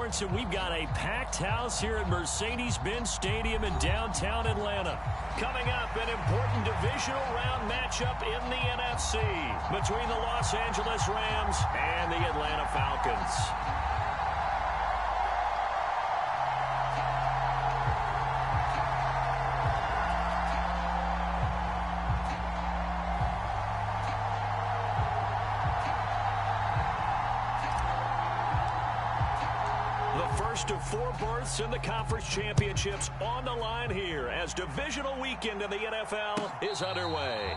starts, and we've got a packed house here at Mercedes-Benz Stadium in downtown Atlanta. Coming up, an important divisional round matchup in the NFC between the Los Angeles Rams and the Atlanta Falcons. First of 4 berths in the conference championships on the line here as divisional weekend in the NFL is underway.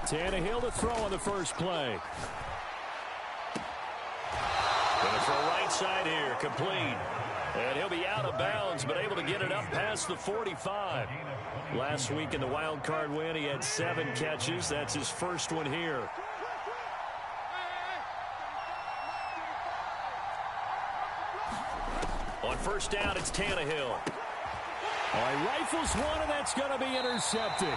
Tannehill to throw on the first play. Going to throw right side here, complete. And he'll be out of bounds, but able to get it up past the 45. Last week in the wild card win, he had 7 catches. That's his first one here. On first down, it's Tannehill. All right, rifles one, and that's going to be intercepted.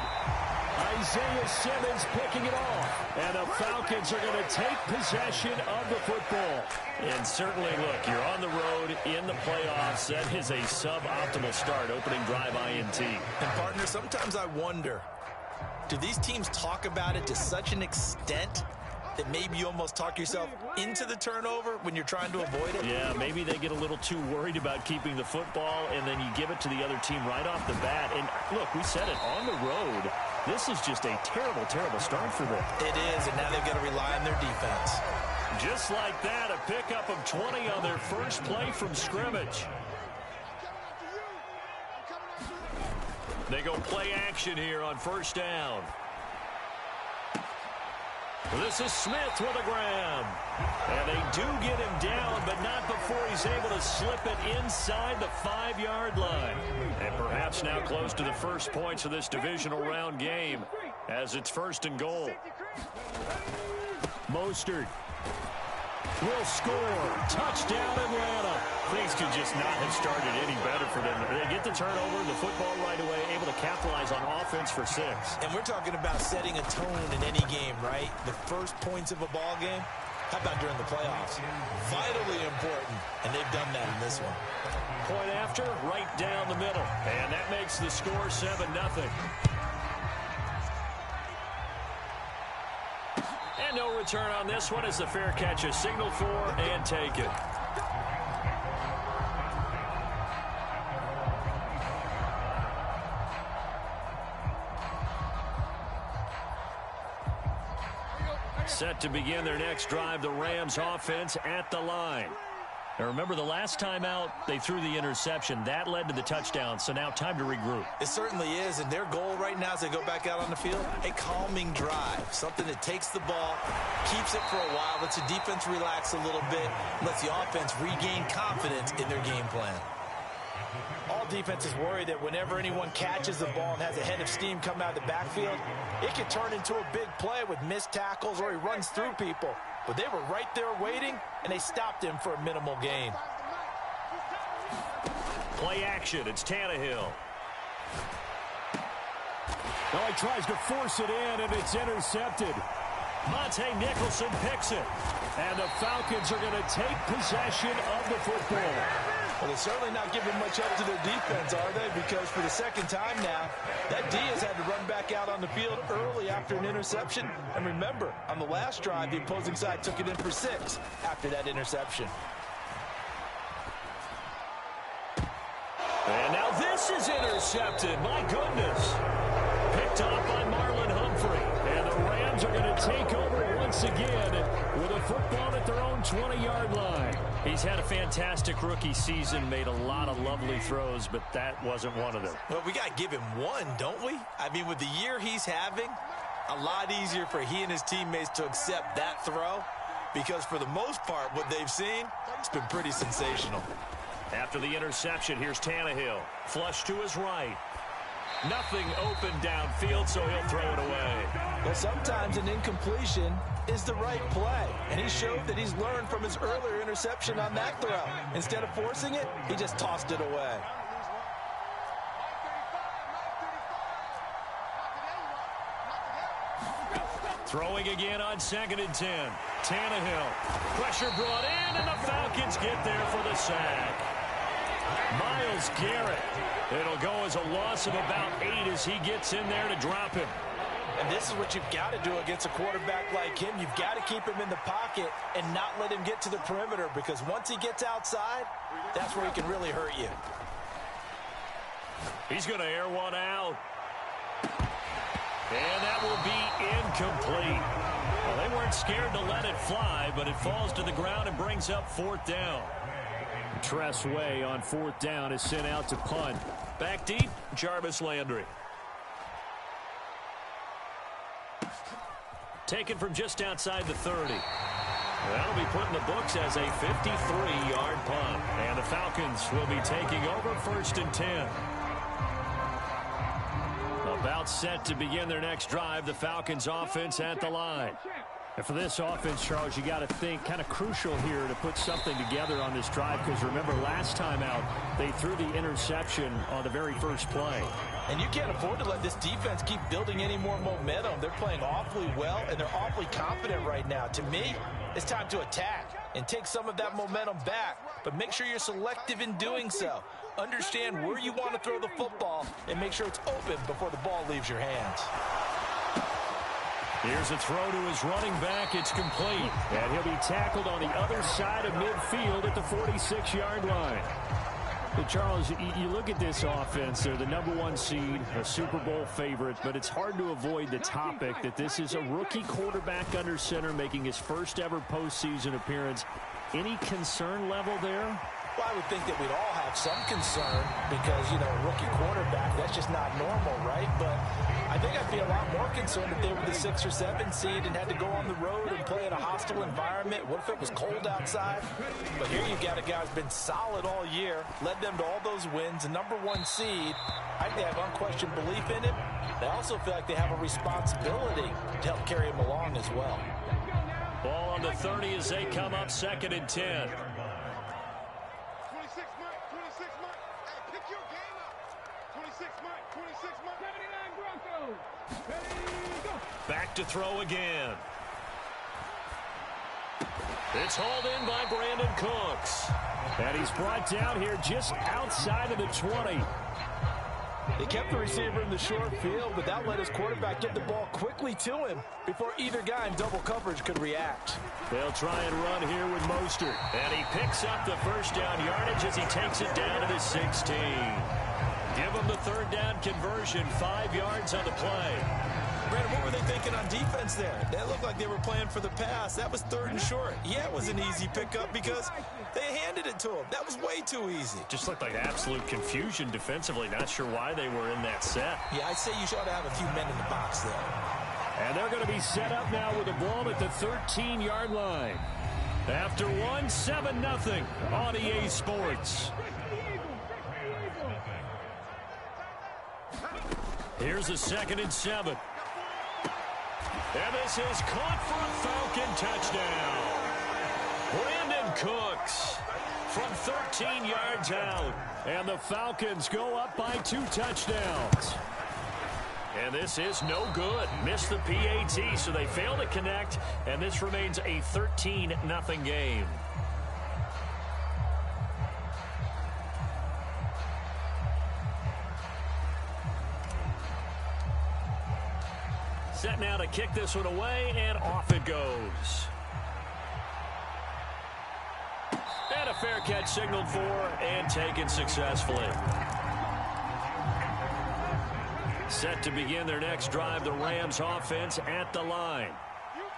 Isaiah Simmons picking it off. And the Falcons are going to take possession of the football. And certainly, look, you're on the road in the playoffs. That is a suboptimal start, opening drive INT. And, partner, sometimes I wonder, do these teams talk about it to such an extent that maybe you almost talk yourself into the turnover when you're trying to avoid it? Yeah, maybe they get a little too worried about keeping the football, and then you give it to the other team right off the bat. And, look, we said it, on the road, this is just a terrible, terrible start for them. It is, and now they've got to rely on their defense. Just like that, a pickup of 20 on their first play from scrimmage. They go play action here on first down. This is Smith with a grab. And they do get him down, but not before he's able to slip it inside the 5-yard line. And perhaps now close to the first points of this divisional round game as it's first and goal. Mostert will score. Touchdown, Atlanta. Things could just not have started any better for them. They get the turnover, the football right away, able to capitalize on offense for 6. And we're talking about setting a tone in any game, right? The first points of a ball game. How about during the playoffs? Vitally important, and they've done that in this one. Point after, right down the middle. And that makes the score 7-0. And no return on this one as the fair catch is signaled for and taken. Set to begin their next drive, the Rams offense at the line. Now remember, the last time out, they threw the interception. That led to the touchdown, so now time to regroup. It certainly is, and their goal right now as they go back out on the field, a calming drive, something that takes the ball, keeps it for a while, lets the defense relax a little bit, lets the offense regain confidence in their game plan. All defenses worry that whenever anyone catches the ball and has a head of steam come out of the backfield, it can turn into a big play with missed tackles or he runs through people. But they were right there waiting, and they stopped him for a minimal gain. Play action. It's Tannehill. Well, he tries to force it in, and it's intercepted. Monte Nicholson picks it. And the Falcons are going to take possession of the football. Well, they're certainly not giving much up to their defense, are they? Because for the second time now, that D has had to run back out on the field early after an interception. And remember, on the last drive, the opposing side took it in for 6 after that interception. And now this is intercepted. My goodness. Picked off by Marlon Humphrey. And the Rams are going to take over once again with a football at their own 20-yard line. He's had a fantastic rookie season, made a lot of lovely throws, but that wasn't one of them. Well, we got to give him one, don't we? I mean, with the year he's having, a lot easier for he and his teammates to accept that throw because for the most part, what they've seen, it's been pretty sensational. After the interception, here's Tannehill. Flush to his right. Nothing open downfield, so he'll throw it away. Well, sometimes an incompletion is the right play, and he showed that he's learned from his earlier interception on that throw. Instead of forcing it, he just tossed it away. Throwing again on 2nd and 10. Tannehill. Pressure brought in, and the Falcons get there for the sack. Myles Garrett. It'll go as a loss of about 8 as he gets in there to drop him. And this is what you've got to do against a quarterback like him. You've got to keep him in the pocket and not let him get to the perimeter, because once he gets outside, that's where he can really hurt you. He's going to air one out. And that will be incomplete. Well, they weren't scared to let it fly, but it falls to the ground and brings up 4th down. Tress Way on 4th down is sent out to punt. Back deep, Jarvis Landry. Taken from just outside the 30. That'll be put in the books as a 53-yard punt. And the Falcons will be taking over 1st and 10. About set to begin their next drive, the Falcons offense at the line. And for this offense, Charles, you got to think kind of crucial here to put something together on this drive, because remember last time out they threw the interception on the very first play. And you can't afford to let this defense keep building any more momentum. They're playing awfully well, and they're awfully confident right now. To me, it's time to attack and take some of that momentum back, but make sure you're selective in doing so. Understand where you want to throw the football and make sure it's open before the ball leaves your hands. Here's a throw to his running back. It's complete. And he'll be tackled on the other side of midfield at the 46-yard line. But Charles, you look at this offense. They're the #1 seed, a Super Bowl favorite, but it's hard to avoid the topic that this is a rookie quarterback under center making his first ever postseason appearance. Any concern level there? Well, I would think that we'd all have some concern because, you know, a rookie quarterback, that's just not normal, right? But I think I'd be a lot more concerned if they were the 6 or 7 seed and had to go on the road and play in a hostile environment. What if it was cold outside? But here you've got a guy who's been solid all year, led them to all those wins, a #1 seed. I think they have unquestioned belief in him. They also feel like they have a responsibility to help carry him along as well. Ball on the 30 as they come up 2nd and 10. Back to throw again. It's hauled in by Brandon Cooks. And he's brought down here just outside of the 20. They kept the receiver in the short field, but that let his quarterback get the ball quickly to him before either guy in double coverage could react. They'll try and run here with Mostert. And he picks up the first down yardage as he takes it down to the 16. Give him the 3rd down conversion, 5 yards on the play. Brandon, what were they thinking on defense there? That looked like they were playing for the pass. That was 3rd and short. Yeah, it was an easy pickup because they handed it to him. That was way too easy. Just looked like absolute confusion defensively. Not sure why they were in that set. Yeah, I'd say you should have a few men in the box there. And they're going to be set up now with the ball at the 13-yard line. After one, 7-0 on EA Sports. Here's a 2nd and 7. And this is caught for a Falcon touchdown. Brandon Cooks from 13 yards out. And the Falcons go up by 2 touchdowns. And this is no good. Missed the PAT, so they fail to connect. And this remains a 13-0 game. Set now to kick this one away, and off it goes. And a fair catch signaled for and taken successfully. Set to begin their next drive, the Rams offense at the line.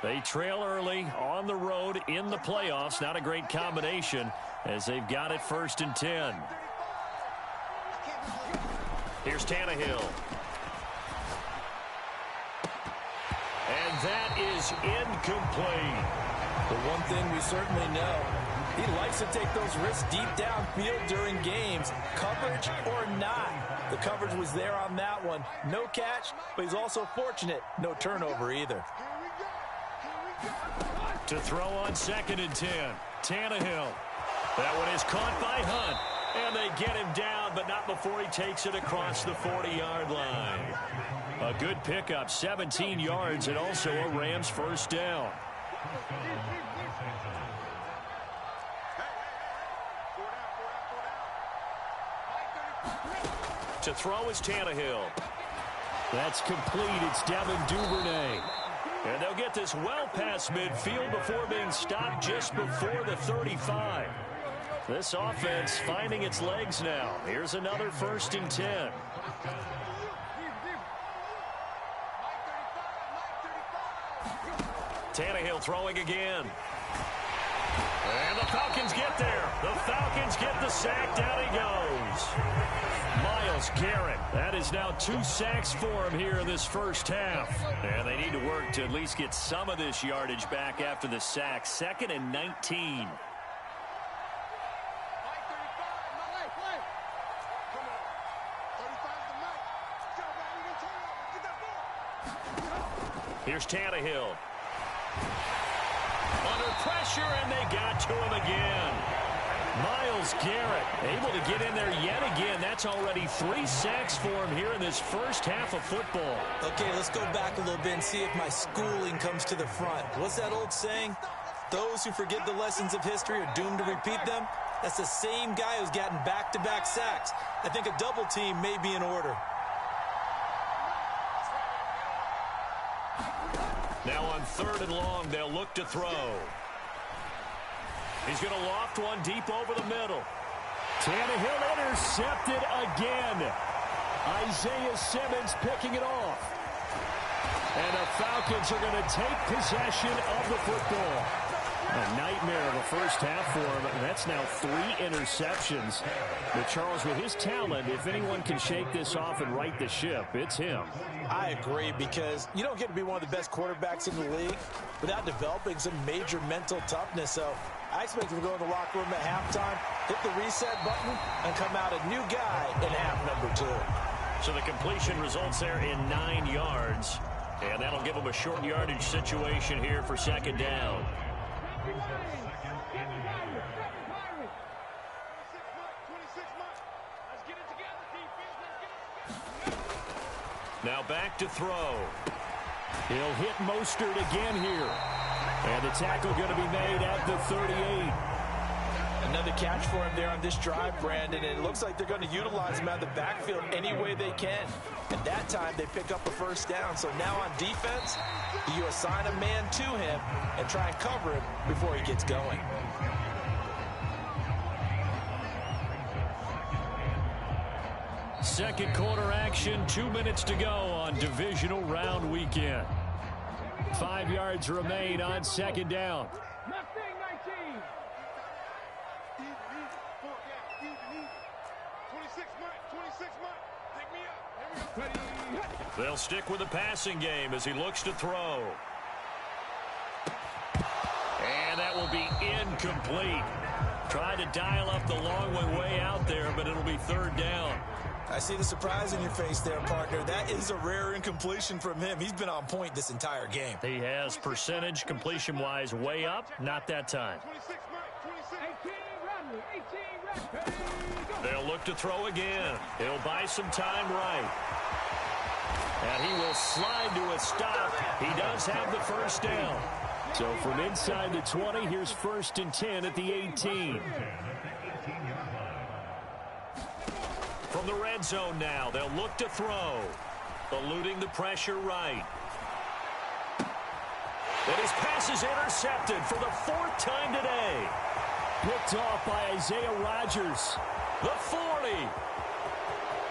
They trail early on the road in the playoffs. Not a great combination as they've got it 1st and 10. Here's Tannehill. And that is incomplete. But one thing we certainly know, he likes to take those risks deep downfield during games, coverage or not. The coverage was there on that one. No catch, but he's also fortunate. No turnover either. To throw on 2nd and 10. Tannehill. That one is caught by Hunt. And they get him down, but not before he takes it across the 40-yard line. A good pickup, 17 yards, and also a Rams first down. To throw is Tannehill. That's complete. It's Devin Duvernay. And they'll get this well past midfield before being stopped just before the 35. This offense finding its legs now. Here's another 1st and 10. Tannehill throwing again. And the Falcons get there. The Falcons get the sack. Down he goes. Myles Garrett. That is now 2 sacks for him here in this first half. And they need to work to at least get some of this yardage back after the sack. 2nd and 19. Here's Tannehill. Under pressure, and they got to him again. Myles Garrett able to get in there yet again. That's already 3 sacks for him here in this first half of football. Okay, let's go back a little bit and see if my schooling comes to the front. What's that old saying? Those who forget the lessons of history are doomed to repeat them. That's the same guy who's gotten back-to-back sacks. I think a double team may be in order. Now on 3rd and long, they'll look to throw. He's going to loft one deep over the middle. Tannehill intercepted again. Isaiah Simmons picking it off. And the Falcons are going to take possession of the football. A nightmare of a first half for him. That's now 3 interceptions. But Charles, with his talent, if anyone can shake this off and right the ship, it's him. I agree, because you don't get to be one of the best quarterbacks in the league without developing some major mental toughness. So I expect him to go in the locker room at halftime, hit the reset button, and come out a new guy in half number 2. So the completion results there in 9 yards. And that'll give him a short yardage situation here for 2nd down. Now back to throw. He'll hit Mostert again here. And the tackle going to be made at the 38. Another catch for him there on this drive, Brandon. And it looks like they're going to utilize him out of the backfield any way they can. And that time they pick up a first down. So now on defense, you assign a man to him and try and cover him before he gets going. Second quarter action, 2 minutes to go on divisional round weekend. 5 yards remain on 2nd down. They'll stick with the passing game as he looks to throw. And that will be incomplete. Tried to dial up the long one way out there, but it'll be 3rd down. I see the surprise in your face there, partner. That is a rare incompletion from him. He's been on point this entire game. He has percentage completion-wise way up. Not that time. They'll look to throw again. He'll buy some time right. And he will slide to a stop. He does have the first down. So from inside the 20, here's 1st and 10 at the 18. From the red zone now, they'll look to throw. Eluding the pressure right. And his pass is intercepted for the 4th time today. Picked off by Isaiah Rodgers. The 40.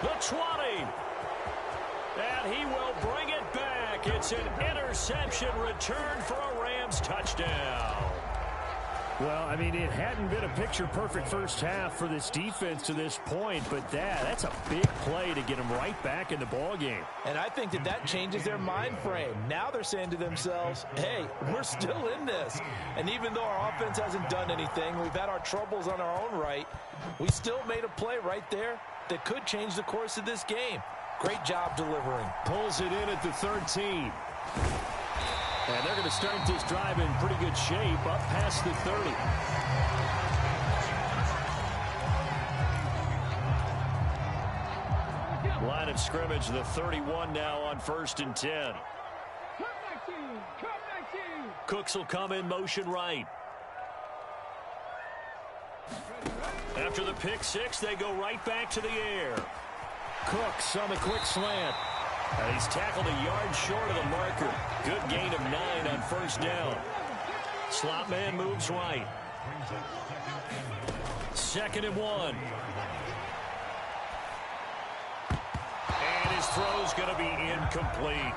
The 20. And he will bring it back. It's an interception returned for a Rams touchdown. Well, I mean, it hadn't been a picture-perfect first half for this defense to this point, but that's a big play to get them right back in the ballgame. And I think that changes their mind frame. Now they're saying to themselves, hey, we're still in this. And even though our offense hasn't done anything, we've had our troubles on our own right, we still made a play right there that could change the course of this game. Great job delivering. Pulls it in at the 13. And they're going to start this drive in pretty good shape up past the 30. Line of scrimmage, the 31 now on 1st and 10. Cooks will come in motion right. After the pick six, they go right back to the air. Cooks on the quick slant. And he's tackled a yard short of the marker. Good gain of 9 on 1st down. Slot man moves right. 2nd and 1. And his throw's going to be incomplete.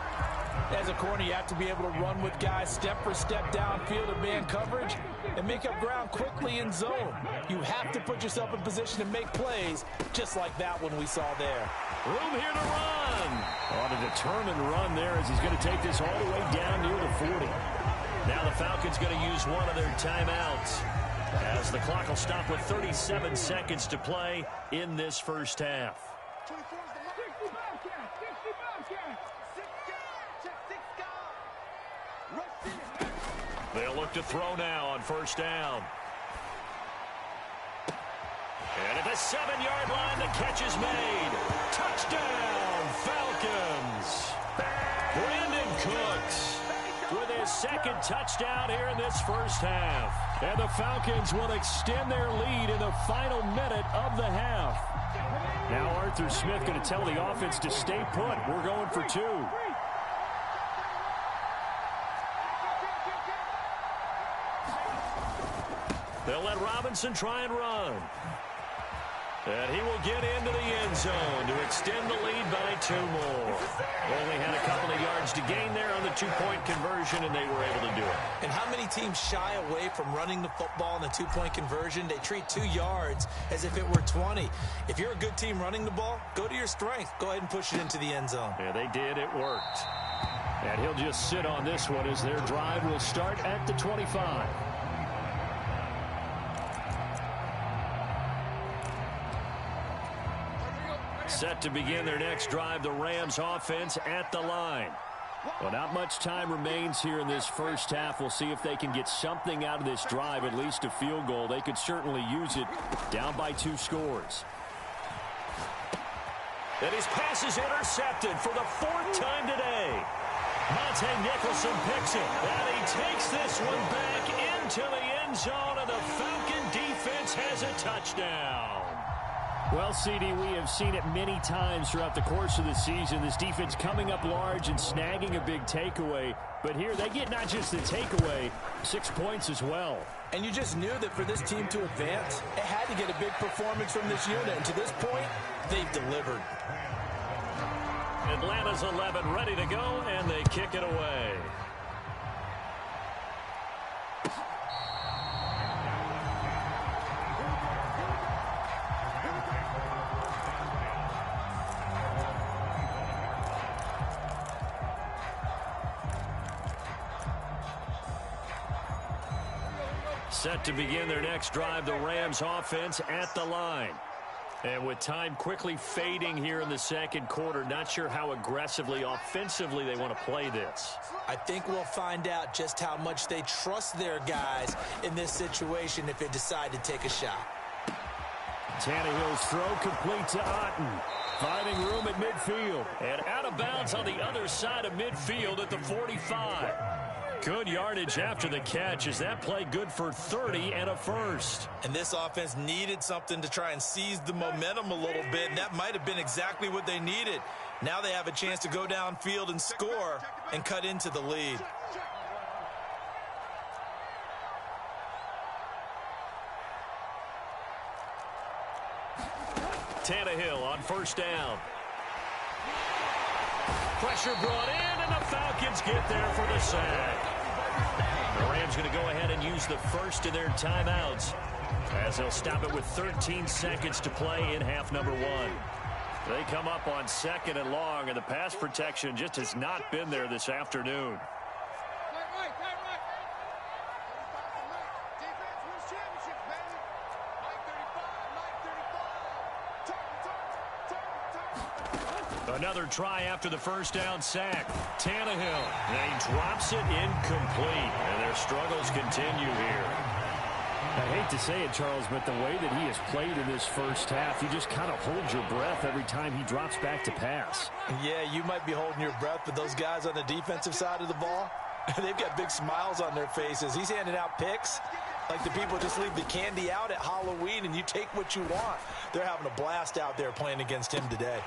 As a corner, you have to be able to run with guys step for step downfield in man coverage and make up ground quickly in zone. You have to put yourself in position to make plays just like that one we saw there. Room here to run. On a determined run there as he's going to take this all the way down near the 40. Now the Falcons going to use one of their timeouts as the clock will stop with 37 seconds to play in this first half. They'll look to throw now on 1st down. And at the 7-yard line, the catch is made. Touchdown, Falcons. Brandon Cooks with his 2nd touchdown here in this first half. And the Falcons will extend their lead in the final minute of the half. Now Arthur Smith going to tell the offense to stay put. We're going for 2. They'll let Robinson try and run. And he will get into the end zone to extend the lead by 2 more. Only had a couple of yards to gain there on the 2-point conversion, and they were able to do it. And how many teams shy away from running the football in the 2-point conversion? They treat 2 yards as if it were 20. If you're a good team running the ball, go to your strength. Go ahead and push it into the end zone. Yeah, they did. It worked. And he'll just sit on this one as their drive will start at the 25. Set to begin their next drive, the Rams offense at the line. Well, not much time remains here in this first half. We'll see if they can get something out of this drive, at least a field goal. They could certainly use it down by 2 scores. And his pass is intercepted for the 4th time today. Monte Nicholson picks it, and he takes this one back into the end zone, and the Falcon defense has a touchdown. Well, CD, we have seen it many times throughout the course of the season. This defense coming up large and snagging a big takeaway. But here they get not just the takeaway, 6 points as well. And you just knew that for this team to advance, it had to get a big performance from this unit. And to this point, they've delivered. Atlanta's 11 ready to go, and they kick it away. Set to begin their next drive, the Rams offense at the line. And with time quickly fading here in the 2nd quarter, not sure how aggressively, offensively they want to play this. I think we'll find out just how much they trust their guys in this situation if they decide to take a shot. Tannehill's throw complete to Otten. Finding room at midfield. And out of bounds on the other side of midfield at the 45. Good yardage after the catch. Is that play good for 30 and a first? And this offense needed something to try and seize the momentum a little bit, and that might have been exactly what they needed. Now they have a chance to go downfield and score and cut into the lead. Tannehill on 1st down. Pressure brought in, and the Falcons get there for the sack. The Rams going to go ahead and use the first of their timeouts as they'll stop it with 13 seconds to play in half number 1. They come up on 2nd and long, and the pass protection just has not been there this afternoon. Another try after the first down sack. Tannehill, and he drops it incomplete, and their struggles continue here. I hate to say it, Charles, but the way that he has played in this first half, you just kind of hold your breath every time he drops back to pass. Yeah, you might be holding your breath, but those guys on the defensive side of the ball, they've got big smiles on their faces. He's handing out picks like the people just leave the candy out at Halloween and you take what you want. They're having a blast out there playing against him today.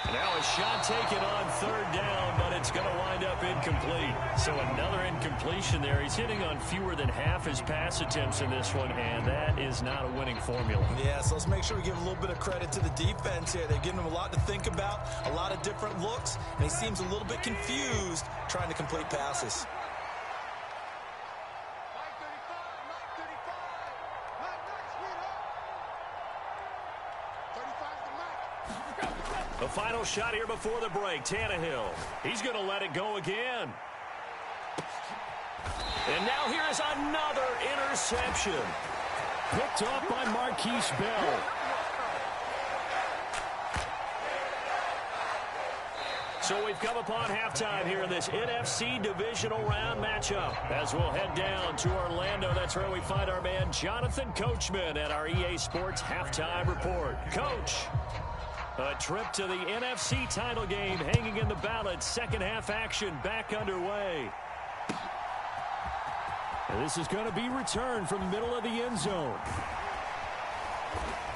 Now a shot taken on 3rd down, but it's going to wind up incomplete. So another incompletion there. He's hitting on fewer than half his pass attempts in this one, and that is not a winning formula. Yeah, so let's make sure we give a little bit of credit to the defense here. They're giving him a lot to think about, a lot of different looks, and he seems a little bit confused trying to complete passes. The final shot here before the break. Tannehill. He's going to let it go again. And now here is another interception. Picked up by Marquise Bell. So we've come upon halftime here in this NFC divisional round matchup. As we'll head down to Orlando, that's where we find our man Jonathan Coachman at our EA Sports Halftime Report. Coach, a trip to the NFC title game hanging in the balance. Second half action back underway. And this is going to be returned from the middle of the end zone.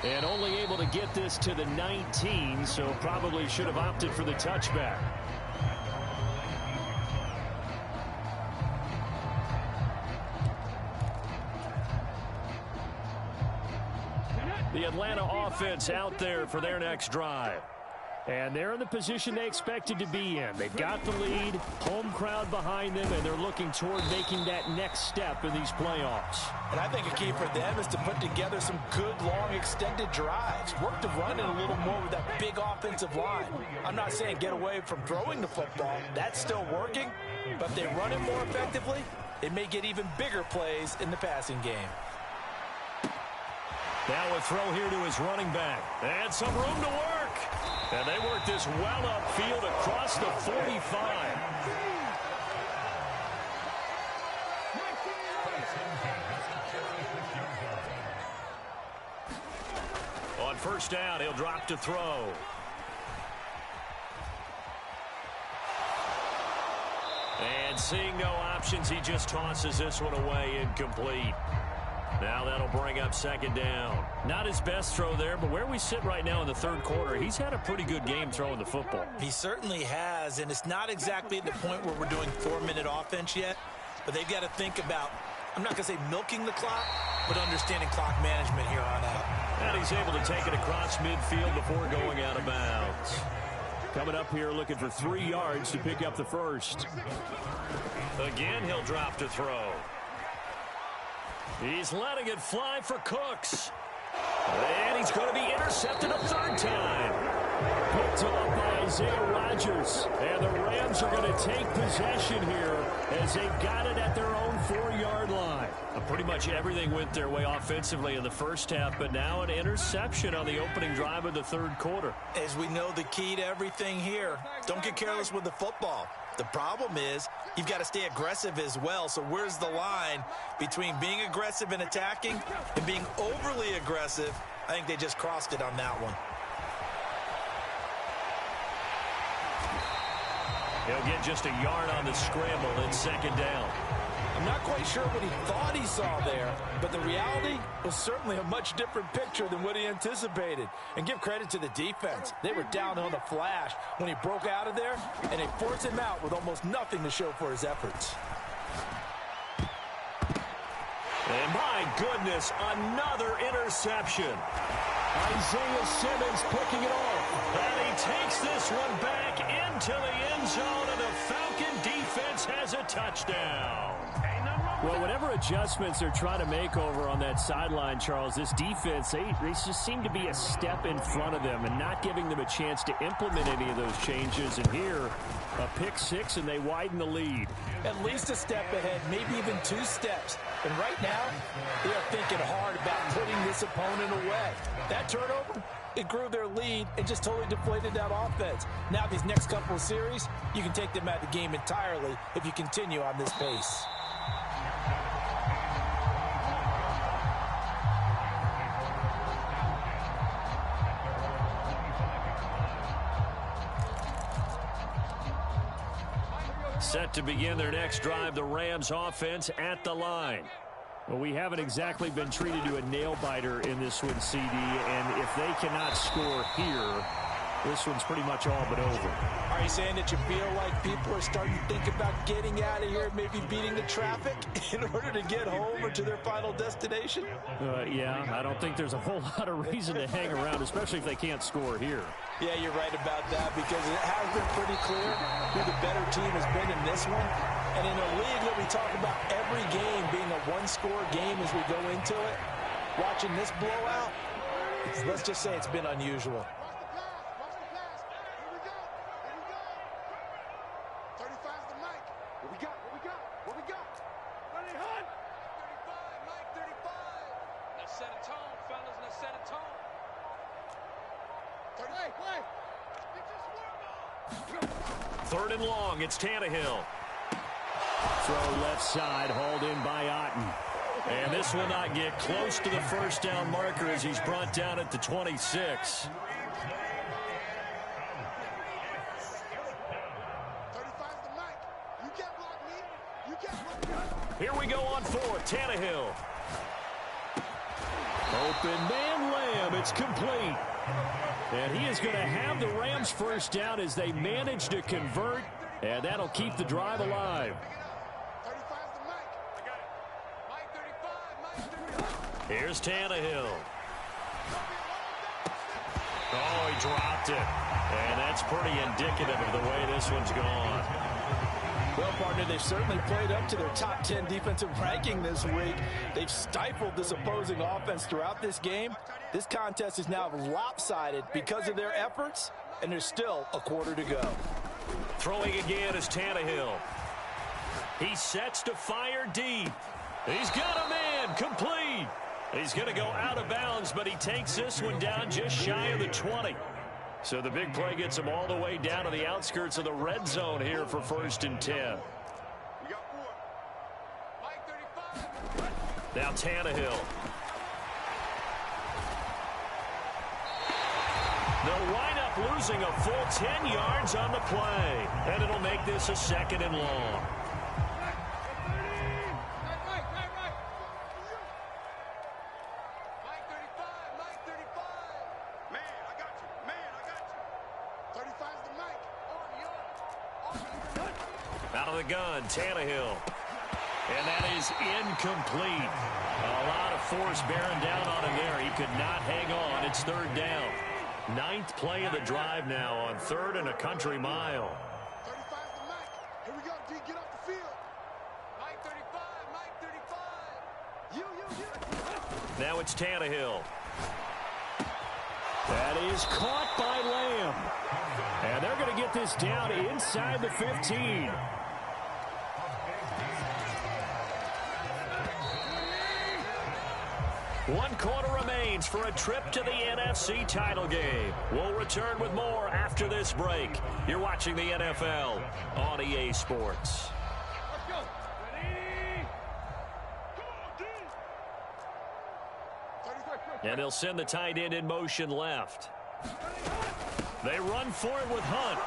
And only able to get this to the 19, so probably should have opted for the touchback. The Atlanta offense out there for their next drive. And they're in the position they expected to be in. They've got the lead, home crowd behind them, and they're looking toward making that next step in these playoffs. And I think a key for them is to put together some good, long, extended drives. Work to run it a little more with that big offensive line. I'm not saying get away from throwing the football. That's still working. But if they run it more effectively, it may get even bigger plays in the passing game. Now a throw here to his running back. And some room to work. And they work this well upfield across the 45. On first down, he'll drop to throw. And seeing no options, he just tosses this one away, incomplete. Now that'll bring up second down. Not his best throw there, but where we sit right now in the third quarter, he's had a pretty good game throwing the football. He certainly has, and it's not exactly at the point where we're doing 4-minute offense yet, but they've got to think about, I'm not going to say milking the clock, but understanding clock management here on out. And he's able to take it across midfield before going out of bounds. Coming up here looking for 3 yards to pick up the first. Again, he'll drop to throw. He's letting it fly for Cooks. And he's going to be intercepted a third time. Picked up by Isaiah Rodgers. And the Rams are going to take possession here as they've got it at their own 4-yard line. Pretty much everything went their way offensively in the first half, but now an interception on the opening drive of the third quarter. As we know, the key to everything here, don't get careless with the football. The problem is you've got to stay aggressive as well. So where's the line between being aggressive and attacking and being overly aggressive? I think they just crossed it on that one. He'll get just a yard on the scramble in second down. I'm not quite sure what he thought he saw there, but the reality was certainly a much different picture than what he anticipated. And give credit to the defense. They were down on the flash when he broke out of there, and they forced him out with almost nothing to show for his efforts. And my goodness, another interception. Isaiah Simmons picking it off. And he takes this one back into the end zone, and the Falcon defense has a touchdown. Well, whatever adjustments they're trying to make over on that sideline, Charles, this defense, they just seem to be a step in front of them and not giving them a chance to implement any of those changes. And here, a pick six, and they widen the lead. At least a step ahead, maybe even 2 steps. And right now, they are thinking hard about putting this opponent away. That turnover, it grew their lead and just totally deflated that offense. Now these next couple of series, you can take them out of the game entirely if you continue on this pace. Set to begin their next drive, the Rams offense at the line. Well, we haven't exactly been treated to a nail-biter in this one, CD, and if they cannot score here, this one's pretty much all but over. Are you saying that you feel like people are starting to think about getting out of here, maybe beating the traffic in order to get home or to their final destination? Yeah, I don't think there's a whole lot of reason to hang around, especially if they can't score here. Yeah, you're right about that because it has been pretty clear who the better team has been in this one. And in a league that we talk about every game being a one-score game as we go into it, watching this blowout, let's just say it's been unusual. Third and long, it's Tannehill. Throw left side, hauled in by Otten. And this will not get close to the first down marker as he's brought down at the 26. Here we go on fourth, Tannehill. Open man Lamb, it's complete. And he is going to have the Rams first down as they manage to convert, and that'll keep the drive alive. Here's Tannehill. Oh, he dropped it. And that's pretty indicative of the way this one's gone. Well, partner, they've certainly played up to their top 10 defensive ranking this week. They've stifled this opposing offense throughout this game. This contest is now lopsided because of their efforts, and there's still a quarter to go. Throwing again is Tannehill. He sets to fire deep. He's got a man, complete. He's going to go out of bounds, but he takes this one down just shy of the 20. So the big play gets him all the way down to the outskirts of the red zone here for 1st and 10. Now Tannehill. They'll wind up losing a full 10 yards on the play. And it'll make this a 2nd and long. Out of the gun, Tannehill. And that is incomplete. A lot of force bearing down on him there. He could not hang on. It's 3rd down. 9th play of the drive now on 3rd and a country mile. 35 to Mike. Here we go, D. Get off the field. Mike 35, Mike 35. Now it's Tannehill. That is caught by Lamb. And they're going to get this down inside the 15. One quarter remains for a trip to the NFC title game. We'll return with more after this break. You're watching the NFL on EA Sports. Let's go. Ready? And they'll send the tight end in motion left. They run for it with Hunt.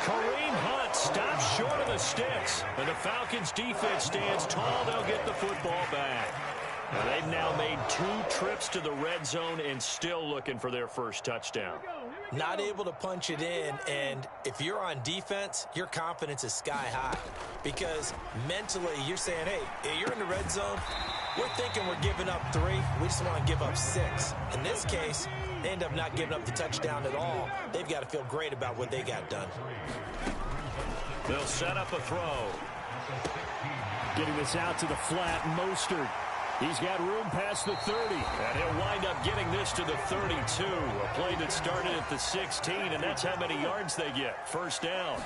Kareem Hunt stops short of the sticks. And the Falcons defense stands tall. They'll get the football back. Now they've now made 2 trips to the red zone and still looking for their first touchdown. Not able to punch it in, and if you're on defense, your confidence is sky high. Because mentally, you're saying, hey, you're in the red zone. We're thinking we're giving up 3. We just want to give up 6. In this case, they end up not giving up the touchdown at all. They've got to feel great about what they got done. They'll set up a throw. Getting this out to the flat, Mostert. He's got room past the 30. And he'll wind up getting this to the 32. A play that started at the 16, and that's how many yards they get. First down.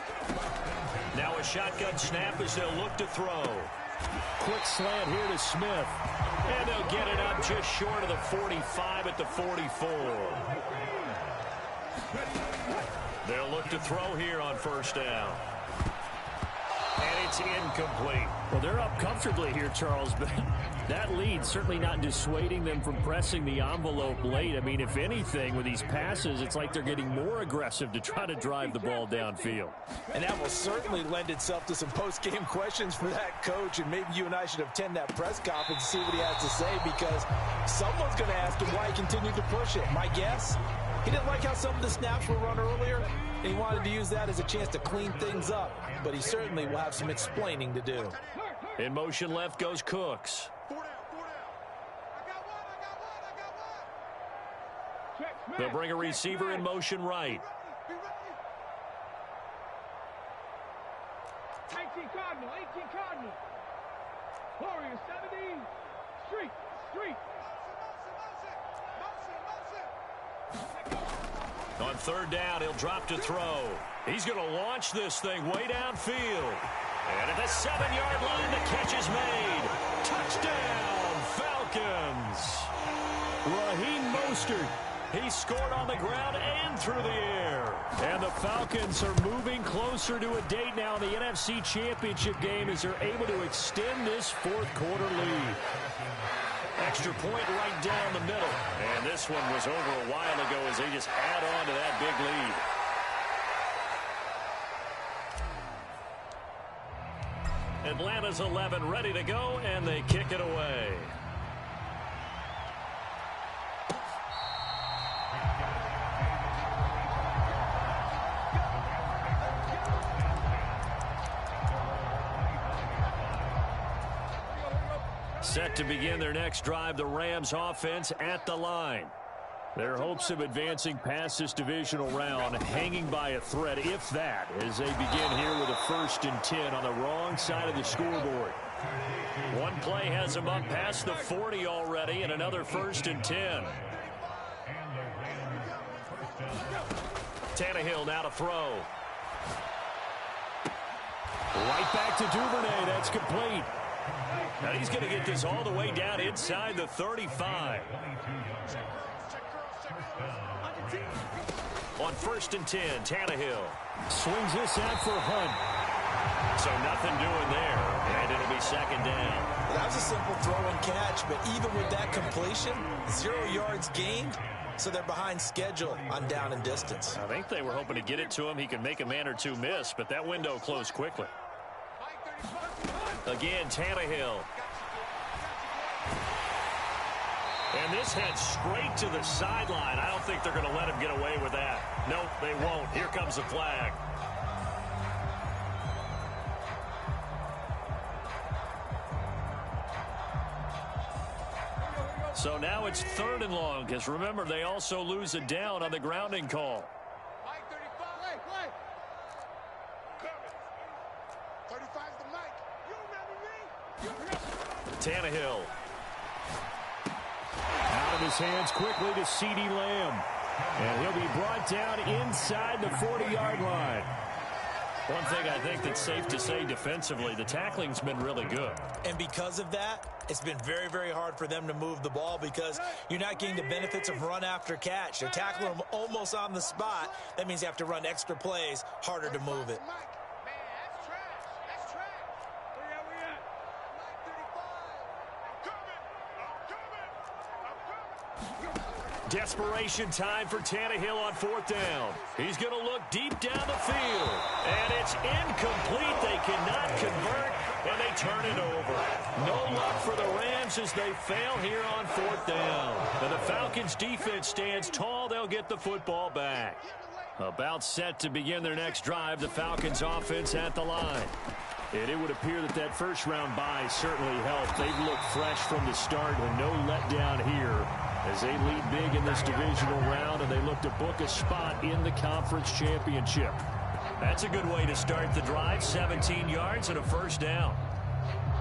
Now a shotgun snap as they'll look to throw. Quick slant here to Smith. And they'll get it up just short of the 45 at the 44. They'll look to throw here on first down. And it's incomplete. Well, they're up comfortably here, Charles, but that lead certainly not dissuading them from pressing the envelope late. I mean, if anything, with these passes, it's like they're getting more aggressive to try to drive the ball downfield. And that will certainly lend itself to some post-game questions for that coach, and maybe you and I should attend that press conference to see what he has to say, because someone's going to ask him why he continued to push it. My guess, he didn't like how some of the snaps were run earlier, and he wanted to use that as a chance to clean things up, but he certainly will have some explaining to do. In motion left goes Cooks. They'll bring a receiver in motion right. 18 Cardinal, 18 Cardinal. Warrior 70. Street. On third down, he'll drop to throw. He's going to launch this thing way downfield. And at the 7-yard line, the catch is made. Touchdown, Falcons. Raheem Mostert. He scored on the ground and through the air. And the Falcons are moving closer to a date now in the NFC Championship game as they're able to extend this fourth-quarter lead. Extra point right down the middle. And this one was over a while ago as they just add on to that big lead. Atlanta's 11 ready to go, and they kick it away. Set to begin their next drive, the Rams offense at the line. Their hopes of advancing past this divisional round hanging by a thread, if that, as they begin here with a 1st and 10 on the wrong side of the scoreboard. One play has them up past the 40 already, and another 1st and 10. Tannehill now to throw. Right back to Duvernay. That's complete. Now he's going to get this all the way down inside the 35. On 1st and 10, Tannehill. Swings this out for Hunt. So nothing doing there, and it'll be 2nd down. That was a simple throw and catch, but even with that completion, 0 yards gained, so they're behind schedule on down and distance. I think they were hoping to get it to him. He could make a man or two miss, but that window closed quickly. Again, Tannehill. And this heads straight to the sideline. I don't think they're going to let him get away with that. Nope, they won't. Here comes the flag. So now it's 3rd and long, because remember, they also lose a down on the grounding call. Tannehill. Out of his hands quickly to CeeDee Lamb. And he'll be brought down inside the 40-yard line. One thing I think that's safe to say defensively, the tackling's been really good. And because of that, it's been very, very hard for them to move the ball because you're not getting the benefits of run after catch. They're tackling them almost on the spot. That means you have to run extra plays, harder to move it. Desperation time for Tannehill on 4th down. He's going to look deep down the field. And it's incomplete. They cannot convert, and they turn it over. No luck for the Rams as they fail here on 4th down. And the Falcons defense stands tall. They'll get the football back. About set to begin their next drive, the Falcons offense at the line. And it would appear that that first-round bye certainly helped. They've looked fresh from the start and no letdown here as they lead big in this divisional round and they look to book a spot in the conference championship. That's a good way to start the drive. 17 yards and a first down.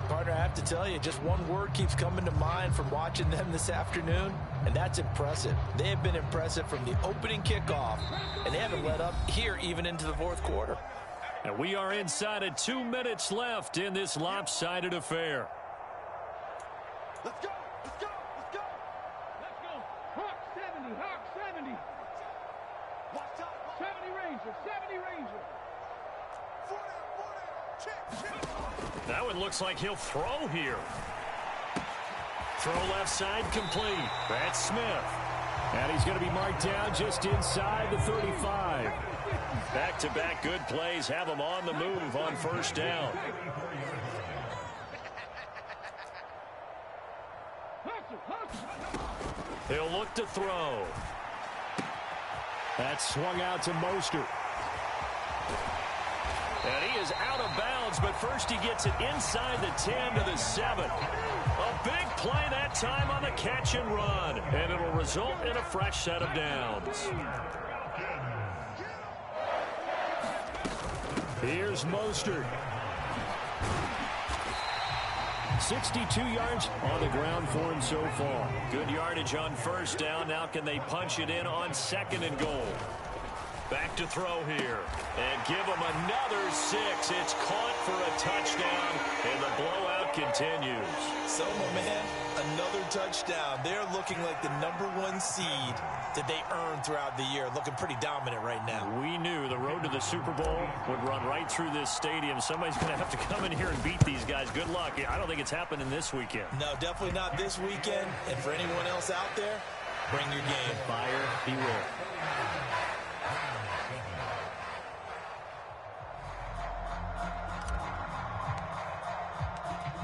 Partner, I have to tell you, just one word keeps coming to mind from watching them this afternoon, and that's impressive. They have been impressive from the opening kickoff, and they haven't let up here even into the fourth quarter. And we are inside of 2 minutes left in this lopsided affair. Let's go. Let's go. Let's go. Let's go. Hawk 70. Hawk 70. Watch out. 70 Ranger. 70 Ranger. 40. Check. That one looks like he'll throw here. Throw left side complete. That's Smith. And he's going to be marked down just inside the 35. Back-to-back good plays have him on the move on first down. He'll look to throw. That swung out to Mostert. And he is out of bounds, but first he gets it inside the 10 to the 7. A big play that time on the catch and run, and it'll result in a fresh set of downs. Here's Mostert. 62 yards on the ground for him so far. Good yardage on first down. Now can they punch it in on second and goal? Back to throw here. And give him another 6. It's caught for a touchdown, and the blowout continues. So, my man, another touchdown. They're looking like the #1 seed that they earned throughout the year. Looking pretty dominant right now. We knew the road to the Super Bowl would run right through this stadium. Somebody's going to have to come in here and beat these guys. Good luck. I don't think it's happening this weekend. No, definitely not this weekend. And for anyone else out there, bring your game. Fire beware.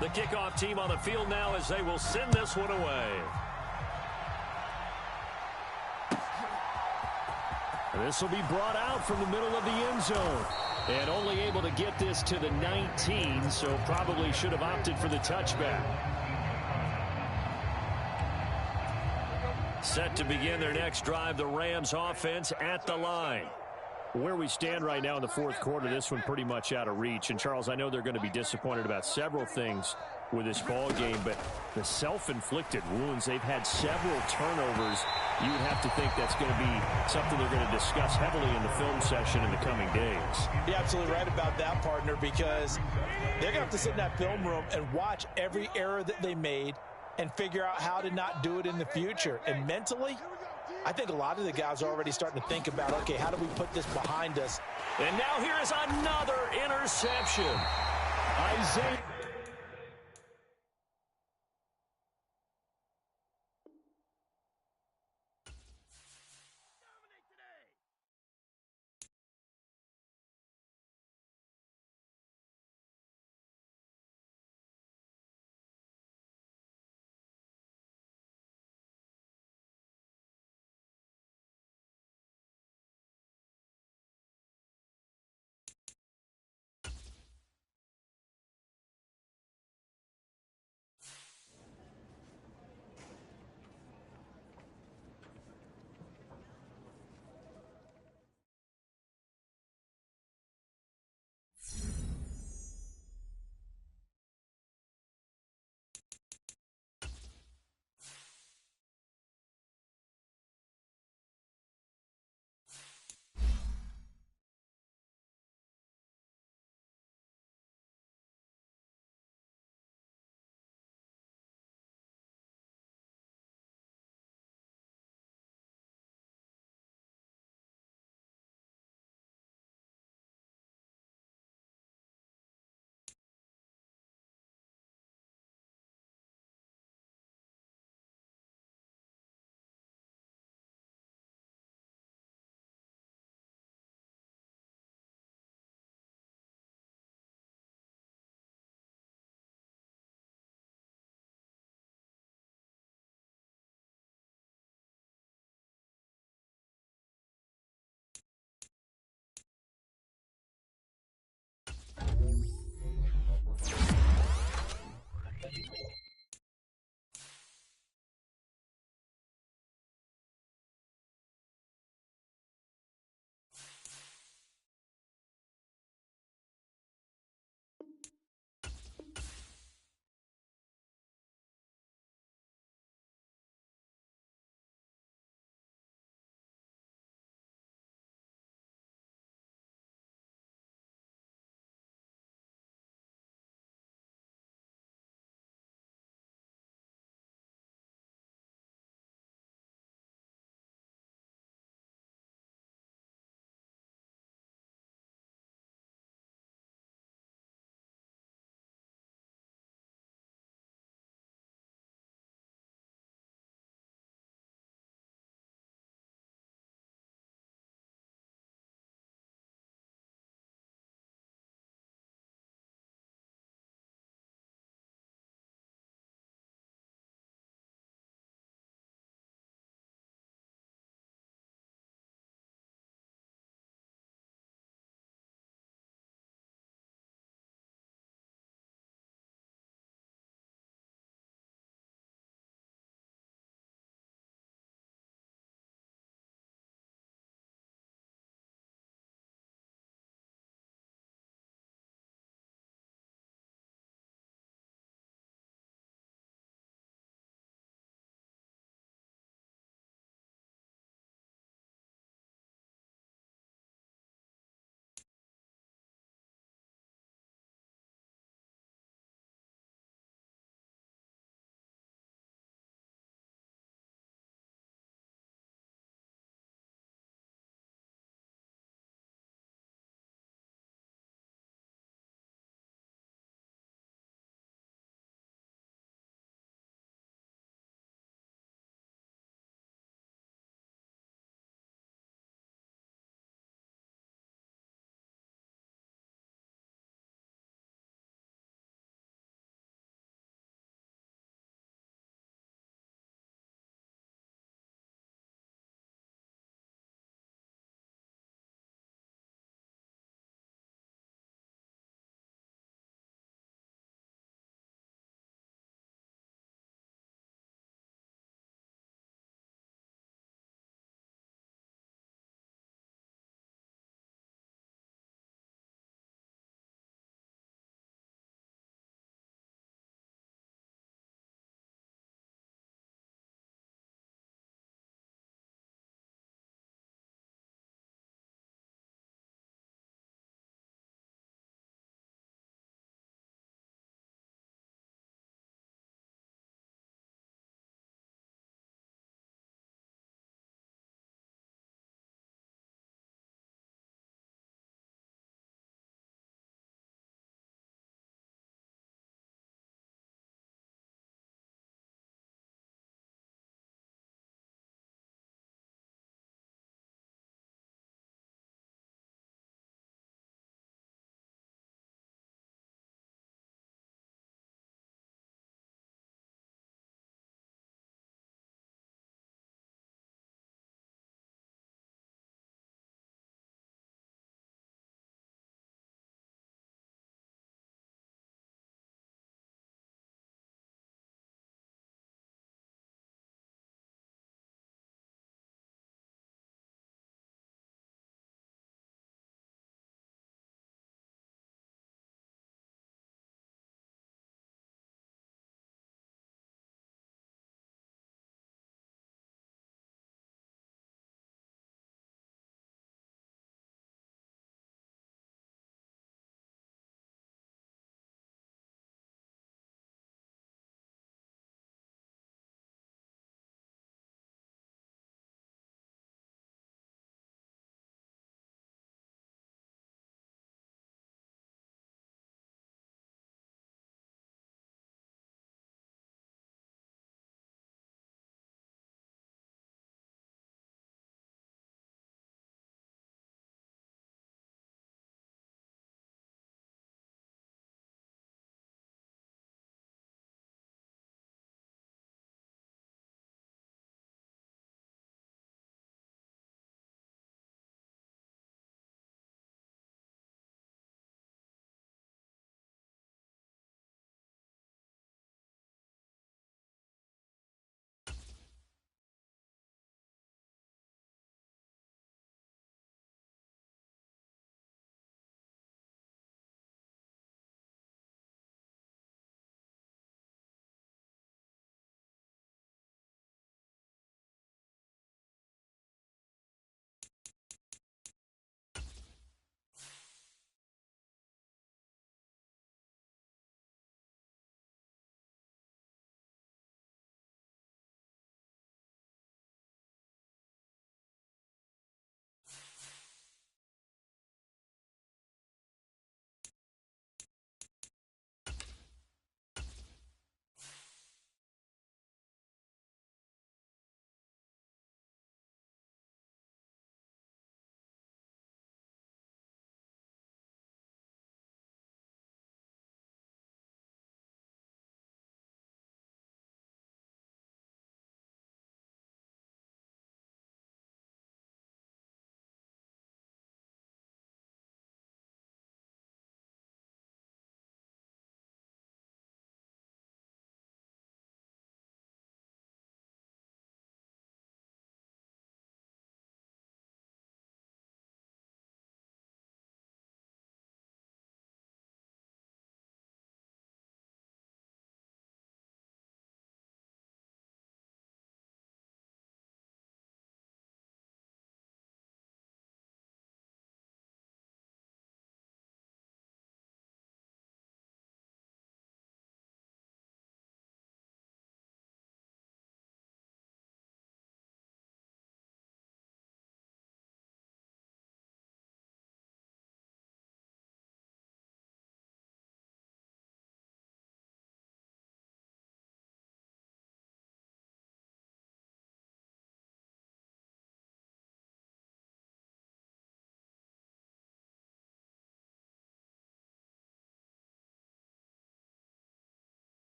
The kickoff team on the field now as they will send this one away. This will be brought out from the middle of the end zone. And only able to get this to the 19, so probably should have opted for the touchback. Set to begin their next drive, the Rams offense at the line. Where we stand right now in the fourth quarter, this one pretty much out of reach. And, Charles, I know they're going to be disappointed about several things with this ball game, but the self-inflicted wounds, they've had several turnovers. You would have to think that's going to be something they're going to discuss heavily in the film session in the coming days. You're absolutely right about that, partner, because they're going to have to sit in that film room and watch every error that they made and figure out how to not do it in the future. And mentally, I think a lot of the guys are already starting to think about, okay, how do we put this behind us? And now here is another interception. Isaiah.